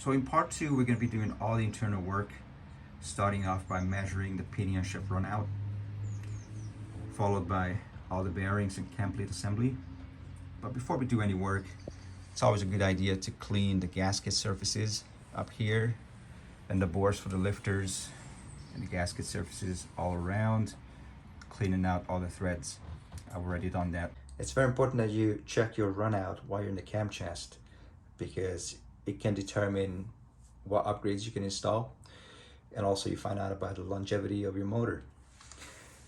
So in part two, we're going to be doing all the internal work, starting off by measuring the pinion shaft runout, followed by all the bearings and camplate assembly. But before we do any work, it's always a good idea to clean the gasket surfaces up here and the bores for the lifters and the gasket surfaces all around, cleaning out all the threads. I've already done that. It's very important that you check your runout while you're in the camshaft, because it can determine what upgrades you can install, and also you find out about the longevity of your motor.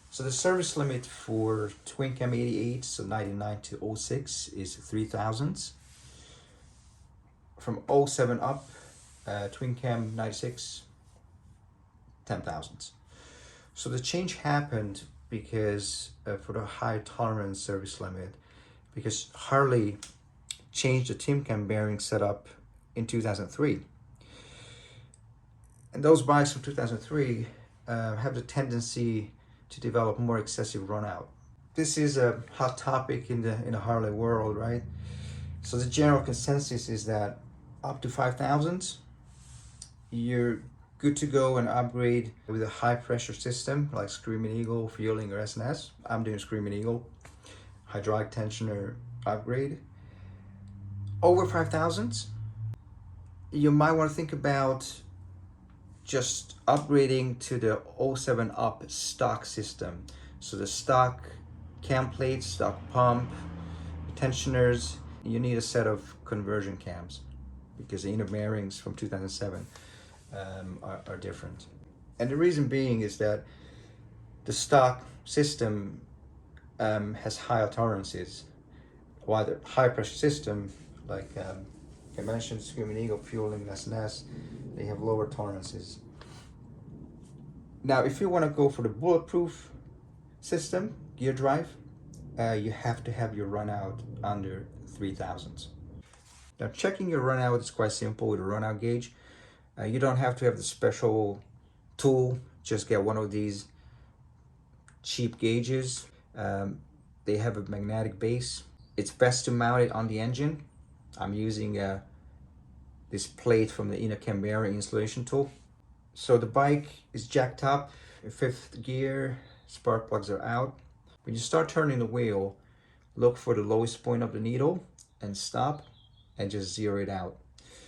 So the service limit for Twincam 88, so 99 to 06, is 3,000. From 07 up, Twincam 96, 10,000. So the change happened because for the high tolerance service limit, because Harley changed the Twincam bearing setup in 2003. And those bikes from 2003 have the tendency to develop more excessive runout. This is a hot topic in the Harley world, right? So the general consensus is that up to 5,000, you're good to go and upgrade with a high pressure system like Screaming Eagle, Fueling, or SNS. I'm doing Screaming Eagle, hydraulic tensioner upgrade. Over 5,000, you might want to think about just upgrading to the 07 up stock system. So the stock cam plates, stock pump, tensioners, you need a set of conversion cams because the inner bearings from 2007 are different. And the reason being is that the stock system has higher tolerances, while the high pressure system, like I mentioned, Screaming Eagle, Fueling, SNS, they have lower tolerances. Now, if you want to go for the bulletproof system, gear drive, you have to have your runout under 3,000. Now, checking your runout is quite simple with a runout gauge. You don't have to have the special tool, just get one of these cheap gauges. They have a magnetic base. It's best to mount it on the engine. I'm using this plate from the inner cam bearing installation tool. So the bike is jacked up, fifth gear, spark plugs are out. When you start turning the wheel, look for the lowest point of the needle and stop and just zero it out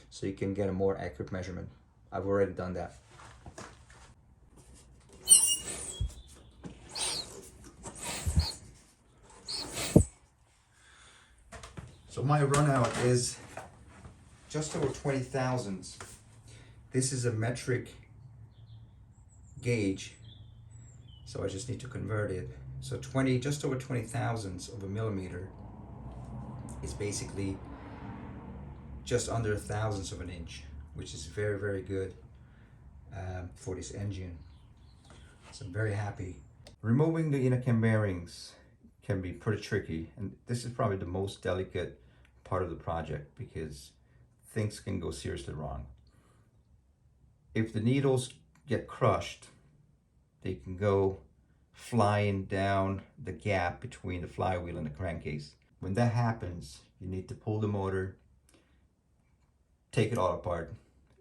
so you can get a more accurate measurement. I've already done that. So my runout is just over 20,000. This is a metric gauge, so I just need to convert it. So just over 20 thousandths of a millimeter is basically just under a thousandth of an inch, which is very, very good for this engine. So I'm very happy. Removing the inner cam bearings can be pretty tricky, and this is probably the most delicate part of the project because things can go seriously wrong. If the needles get crushed, they can go flying down the gap between the flywheel and the crankcase. When that happens, you need to pull the motor, take it all apart,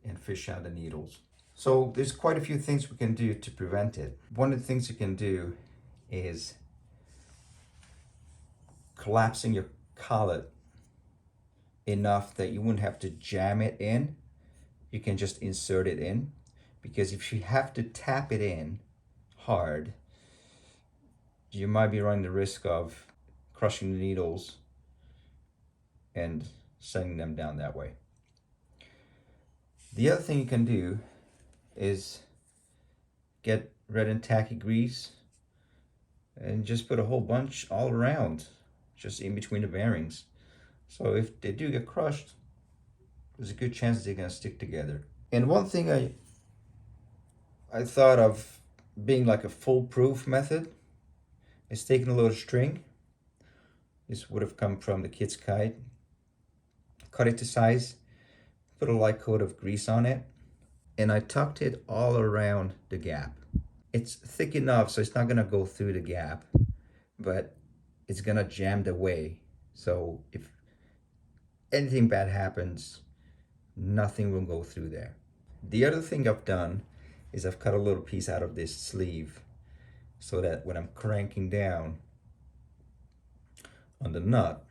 and fish out the needles. So there's quite a few things we can do to prevent it. One of the things you can do is collapsing your collet enough that you wouldn't have to jam it in. You can just insert it in, because if you have to tap it in hard, you might be running the risk of crushing the needles and sending them down that way. The other thing you can do is get red and tacky grease and just put a whole bunch all around, just in between the bearings. So if they do get crushed, there's a good chance they're gonna stick together. And one thing I thought of being like a foolproof method is taking a little string. This would have come from the kid's kite. Cut it to size, put a light coat of grease on it, and I tucked it all around the gap. It's thick enough so it's not gonna go through the gap, but it's gonna jam the way. So if anything bad happens, Nothing will go through there. The other thing I've done is I've cut a little piece out of this sleeve so that when I'm cranking down on the nut,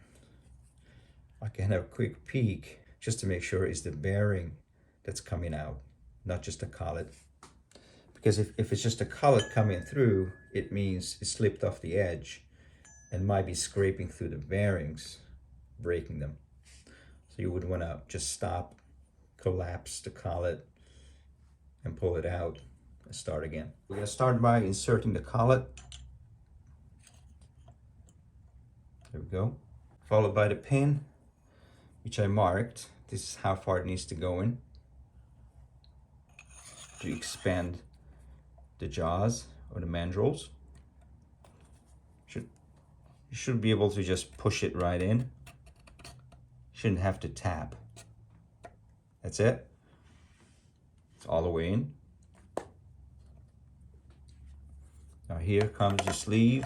I can have a quick peek just to make sure it's the bearing that's coming out, not just a collet. Because if it's just a collet coming through, it means it slipped off the edge and might be scraping through the bearings, breaking them. So you would want to just stop, collapse the collet, and pull it out and start again. We're going to start by inserting the collet. There we go. Followed by the pin, which I marked. This is how far it needs to go in to expand the jaws or the mandrels. You should be able to just push it right in. Shouldn't have to tap. That's it. It's all the way in. Now here comes the sleeve.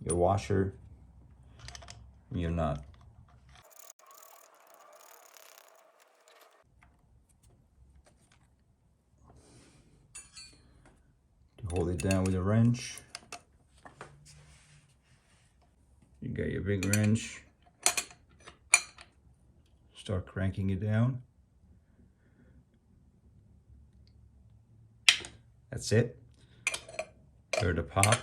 Your washer, your nut. To hold it down with a wrench. You got your big wrench. Start cranking it down. That's it. Hear the pop.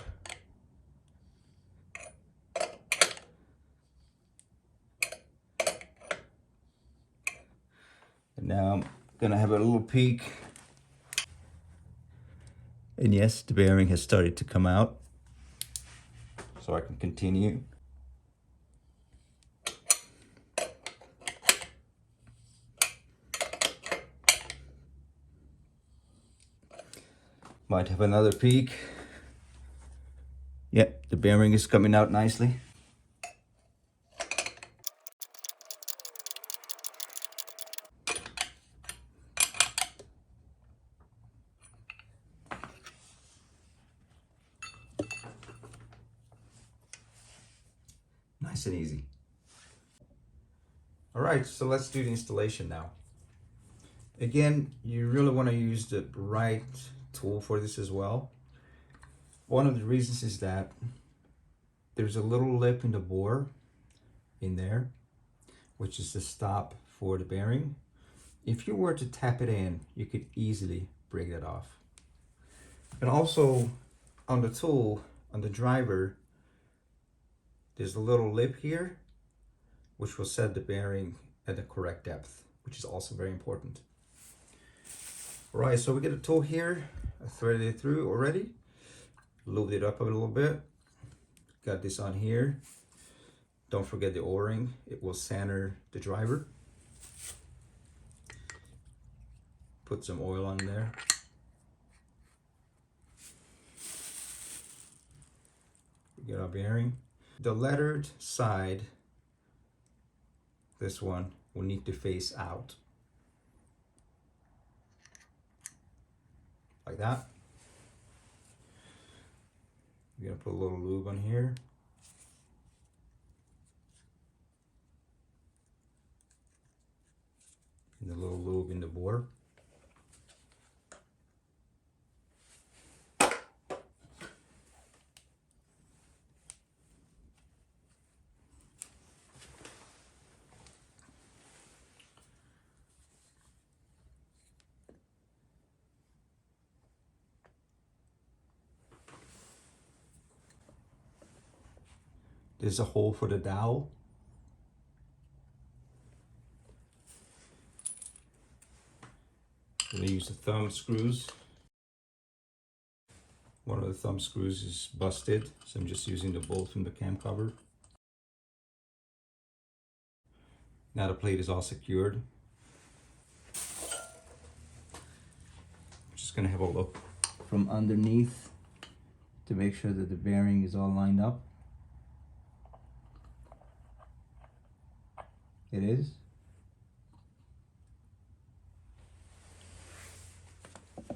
And now I'm gonna have a little peek. And yes, the bearing has started to come out. So I can continue. Might have another peek. Yep, the bearing is coming out nicely. Nice and easy. All right, so let's do the installation now. Again, you really want to use the right tool for this as well. One of the reasons is that there's a little lip in the bore in there, which is the stop for the bearing. If you were to tap it in, you could easily break that off. And also on the tool, on the driver, there's a little lip here, which will set the bearing at the correct depth, which is also very important. All right, so we get a tool here. I threaded it through already. Lubed it up a little bit. Got this on here. Don't forget the O-ring. It will center the driver. Put some oil on there. We get our bearing. The lettered side, this one, will need to face out. Like that. We're gonna put a little lube on here. And a little lube in the bore. There's a hole for the dowel. I'm gonna use the thumb screws. One of the thumb screws is busted, so I'm just using the bolt from the cam cover. Now the plate is all secured. I'm just gonna have a look from underneath to make sure that the bearing is all lined up. It is. So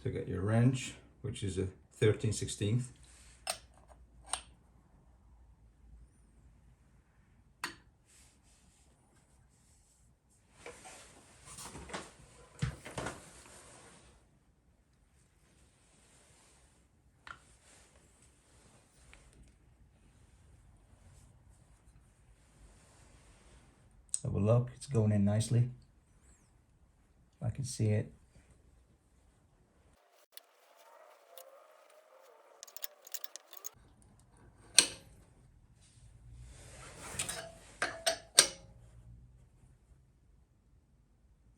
you got your wrench, which is a 13/16. Have a look, it's going in nicely. I can see it.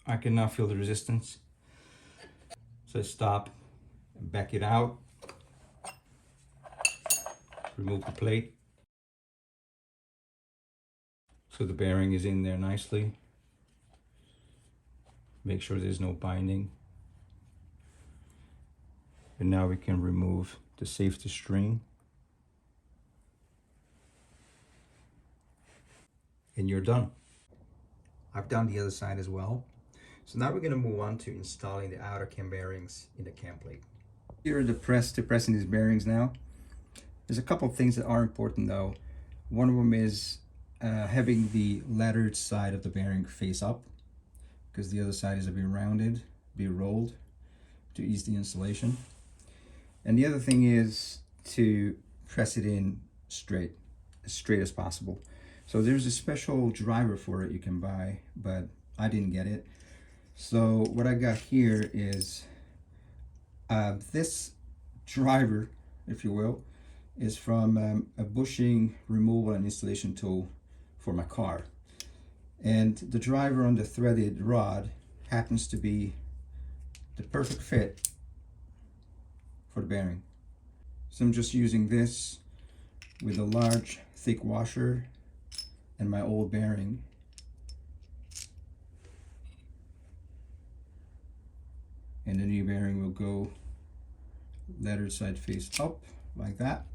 I can now feel the resistance. So I stop and back it out. Remove the plate. So the bearing is in there nicely. Make sure there's no binding. And now we can remove the safety string. And you're done. I've done the other side as well. So now we're going to move on to installing the outer cam bearings in the cam plate. Here are the press to press in these bearings now. There's a couple of things that are important though. One of them is having the laddered side of the bearing face up, because the other side is a bit rounded, be rolled to ease the installation. And the other thing is to press it in straight, as straight as possible. So there's a special driver for it you can buy, but I didn't get it. So what I got here is this driver, if you will, is from a bushing removal and installation tool for my car. And the driver on the threaded rod happens to be the perfect fit for the bearing. So I'm just using this with a large thick washer and my old bearing. And the new bearing will go laddered side face up like that.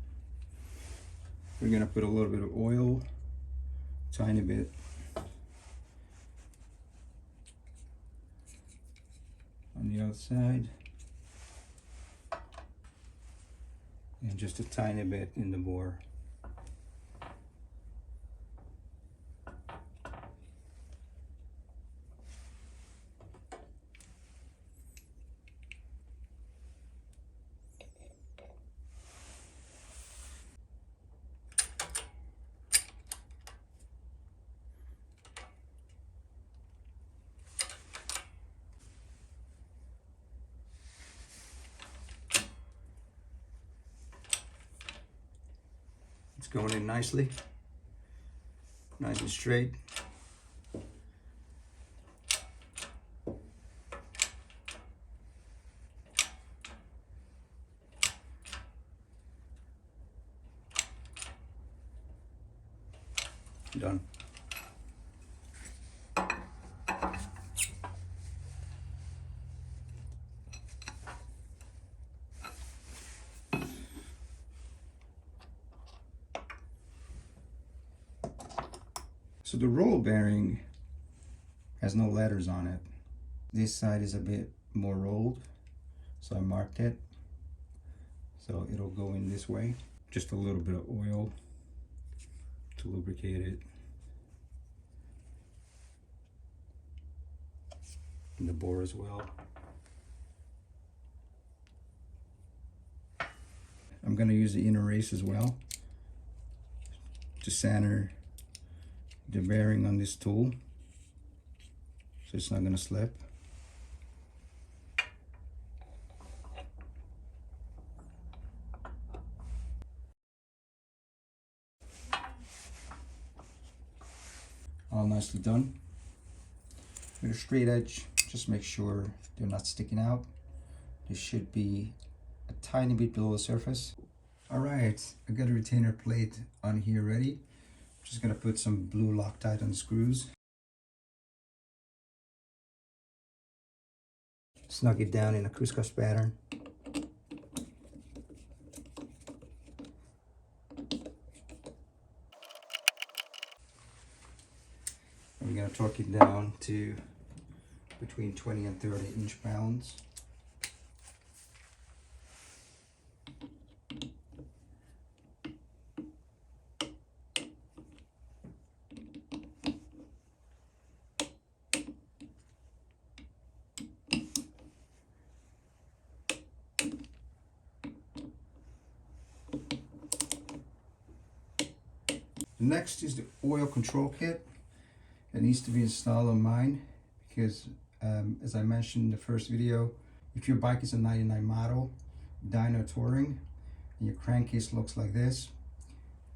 We're gonna put a little bit of oil, tiny bit. On the outside. And just a tiny bit in the bore. It's going in nicely, nice and straight. Done. So the roll bearing has no letters on it. This side is a bit more rolled, so I marked it. So it'll go in this way. Just a little bit of oil to lubricate it. And the bore as well. I'm going to use the inner race as well to center the bearing on this tool so it's not going to slip. All nicely done. With a straight edge, just make sure they're not sticking out. They should be a tiny bit below the surface. All right, I got a retainer plate on here ready. Just gonna put some blue Loctite on the screws. Snug it down in a crisscross pattern. I'm gonna torque it down to between 20 and 30 inch-pounds. Next is the oil control kit. It needs to be installed on mine because as I mentioned in the first video, if your bike is a 99 model, dyno touring, and your crankcase looks like this,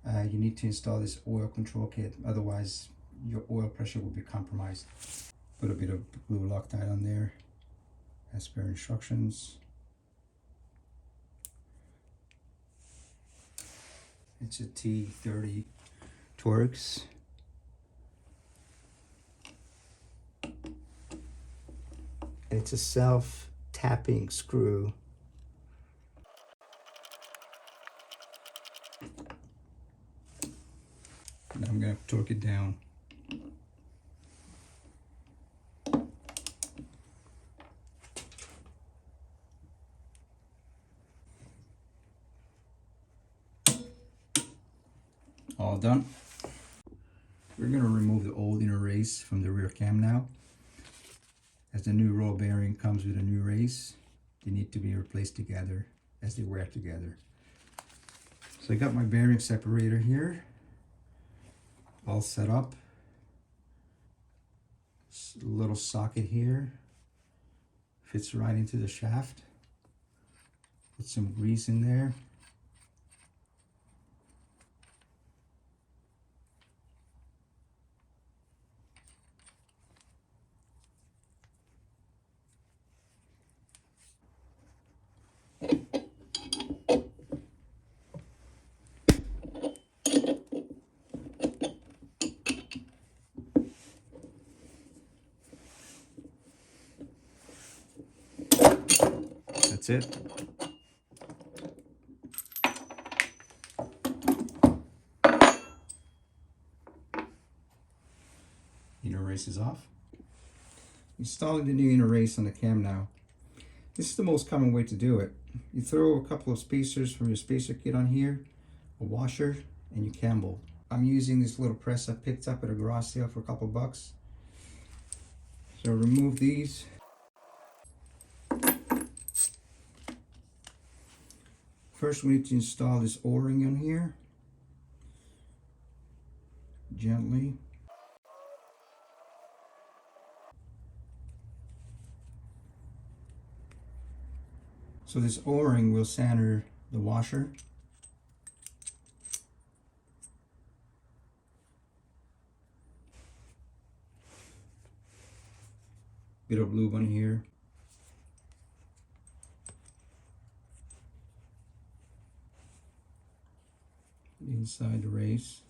you need to install this oil control kit, otherwise your oil pressure will be compromised. Put a bit of blue Loctite on there as per instructions. It's a T30 Torx. It's a self-tapping screw. And I'm going to torque it down. All done. We're going to remove the old inner race from the rear cam now. As the new roll bearing comes with a new race, they need to be replaced together as they wear together. So I got my bearing separator here, all set up. A little socket here, fits right into the shaft. Put some grease in there. That's it. Inner race is off. Installing the new inner race on the cam now. This is the most common way to do it. You throw a couple of spacers from your spacer kit on here, a washer, and you cam bolt. I'm using this little press I picked up at a garage sale for a couple bucks. So remove these. First we need to install this O-ring on here. Gently. So this O-ring will center the washer. Bit of lube on here. Inside the race.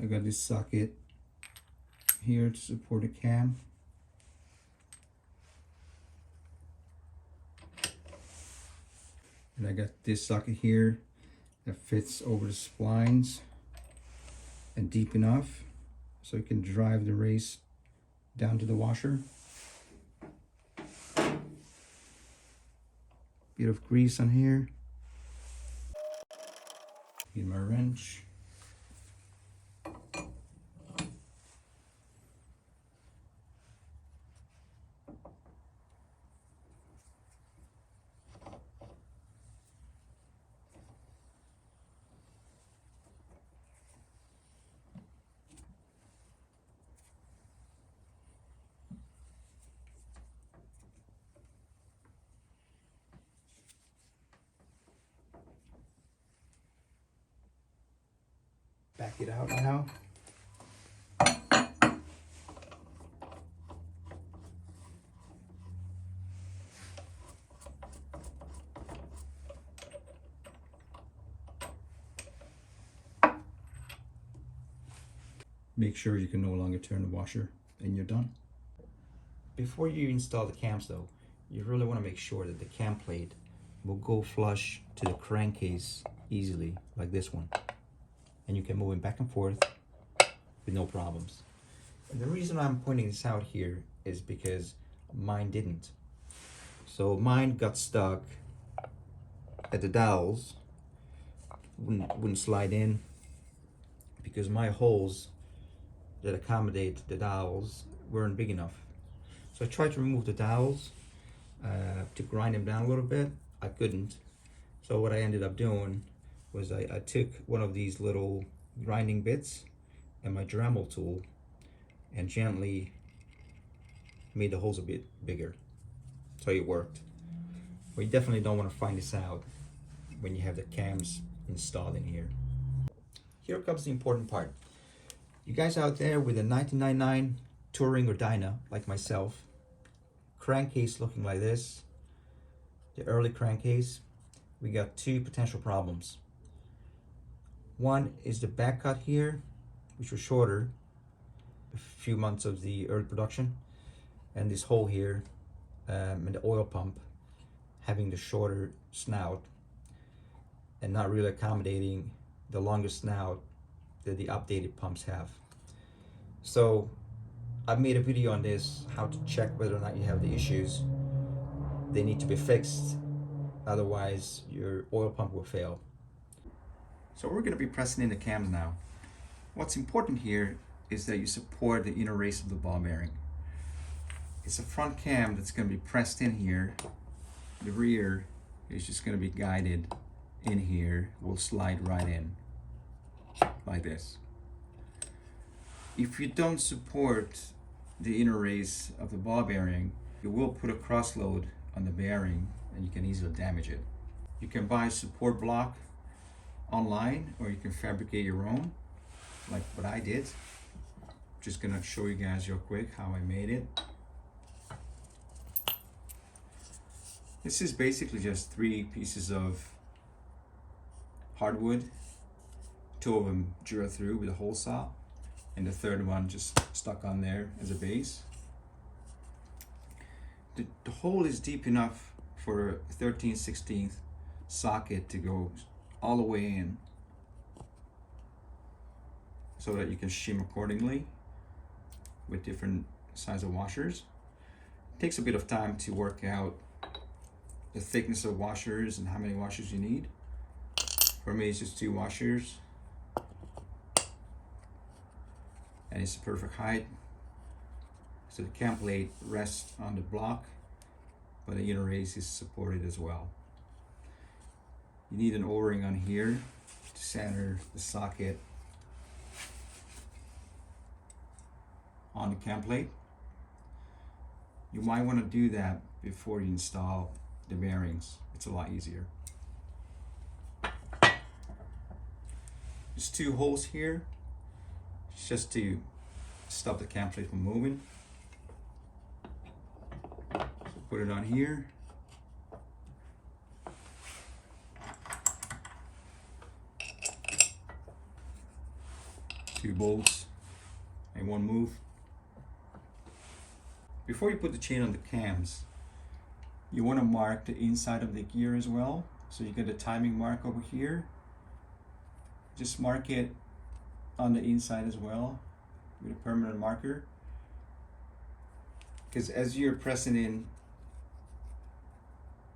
I got this socket here to support the cam. And I got this socket here that fits over the splines and deep enough so you can drive the race down to the washer. Bit of grease on here. Get my wrench. Back it out now. Make sure you can no longer turn the washer and you're done. Before you install the cams though, you really want to make sure that the cam plate will go flush to the crankcase easily, like this one. And you can move it back and forth with no problems. And the reason I'm pointing this out here is because mine didn't. So mine got stuck at the dowels, wouldn't slide in because my holes that accommodate the dowels weren't big enough. So I tried to remove the dowels to grind them down a little bit. I couldn't. So what I ended up doing was I took one of these little grinding bits and my Dremel tool and gently made the holes a bit bigger. So it worked. But you definitely don't want to find this out when you have the cams installed in here. Here comes the important part. You guys out there with a 1999 Touring or Dyna, like myself, crankcase looking like this, the early crankcase, we got two potential problems. One is the back cut here, which was shorter a few months of the early production, and this hole here and the oil pump having the shorter snout and not really accommodating the longer snout that the updated pumps have. So I've made a video on this, how to check whether or not you have the issues. They need to be fixed, otherwise your oil pump will fail. So we're going to be pressing in the cams now. What's important here is that you support the inner race of the ball bearing. It's a front cam that's going to be pressed in here. The rear is just going to be guided in here, will slide right in like this. If you don't support the inner race of the ball bearing, you will put a cross load on the bearing and you can easily damage it. You can buy a support block online or you can fabricate your own, like what I did. Just gonna show you guys real quick how I made it. This is basically just 3 pieces of hardwood. 2 of them drilled through with a hole saw, and the third one just stuck on there as a base. The hole is deep enough for a 13/16 socket to go all the way in so that you can shim accordingly with different size of washers. It takes a bit of time to work out the thickness of washers and how many washers you need. For me, it's just 2 washers. And it's the perfect height. So the cam plate rests on the block, but the inner race is supported as well. You need an O-ring on here to center the socket on the cam plate. You might want to do that before you install the bearings. It's a lot easier. There's 2 holes here. It's just to stop the cam plate from moving. So put it on here. Two bolts and 1 move. Before you put the chain on the cams, you want to mark the inside of the gear as well. So you get a timing mark over here. Just mark it on the inside as well with a permanent marker, because as you're pressing in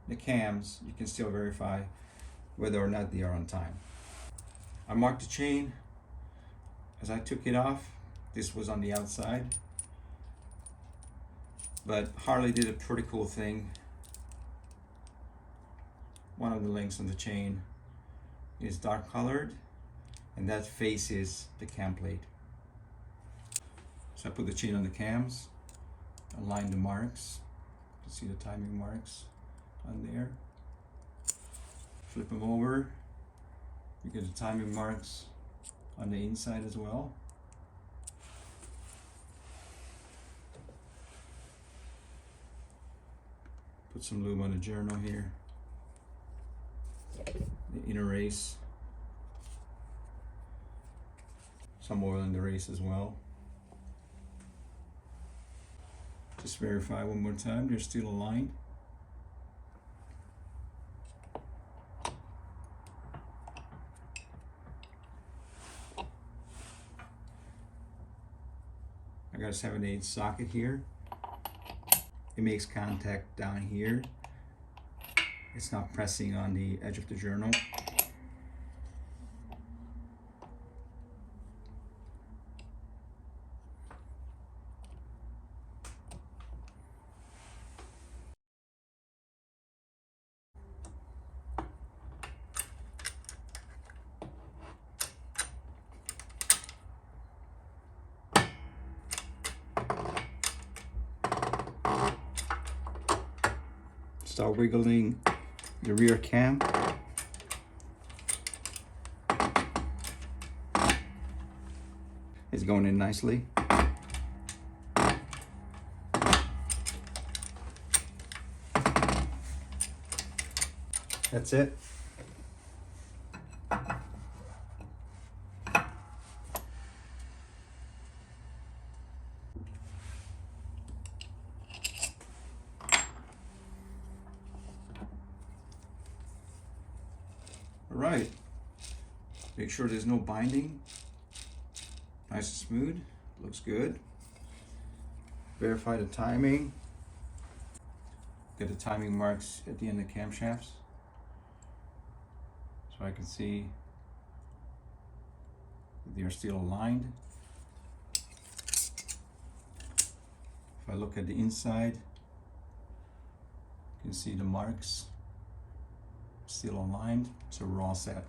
the cams, you can still verify whether or not they are on time. I marked the chain. As I took it off, this was on the outside, but Harley did a pretty cool thing. One of the links on the chain is dark colored, and that faces the cam plate. So I put the chain on the cams, align the marks. You can see the timing marks on there. Flip them over. You get the timing marks on the inside as well. Put some lube on the journal here. The inner race. Some oil in the race as well. Just verify one more time, they're still aligned. I got a 7/8 socket here. It makes contact down here. It's not pressing on the edge of the journal. Start wiggling the rear cam. It's going in nicely. That's it. All right. Make sure there's no binding. Nice and smooth. Looks good. Verify the timing. Get the timing marks at the end of the camshafts, so I can see that they are still aligned. If I look at the inside, you can see the marks still aligned, so we're all set.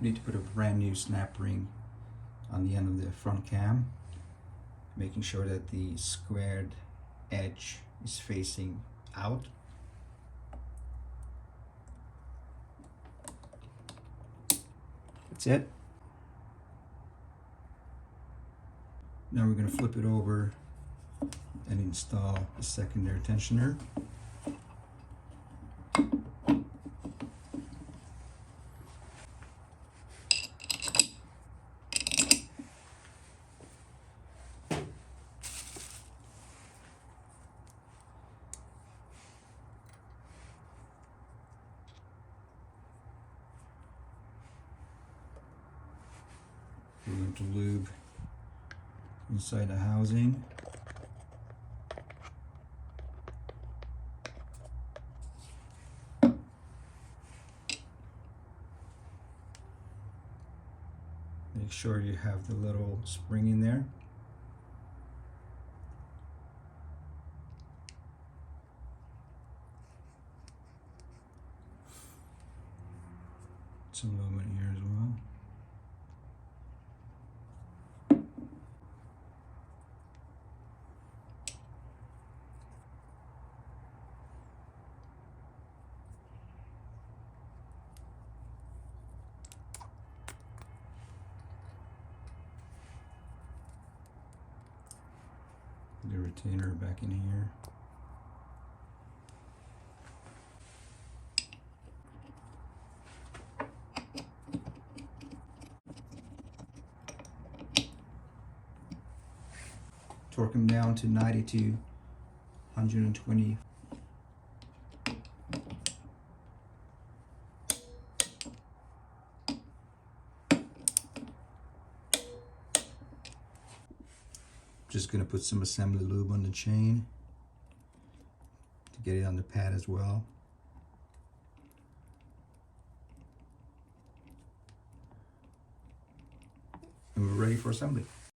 We need to put a brand new snap ring on the end of the front cam, making sure that the squared edge is facing out. That's it. Now we're going to flip it over and install the secondary tensioner. We're going to lube inside the housing. Make sure you have the little spring in there. Some lumen here as well. The retainer back in here. Torque them down to 90 to 120. Just going to put some assembly lube on the chain to get it on the pad as well. And we're ready for assembly.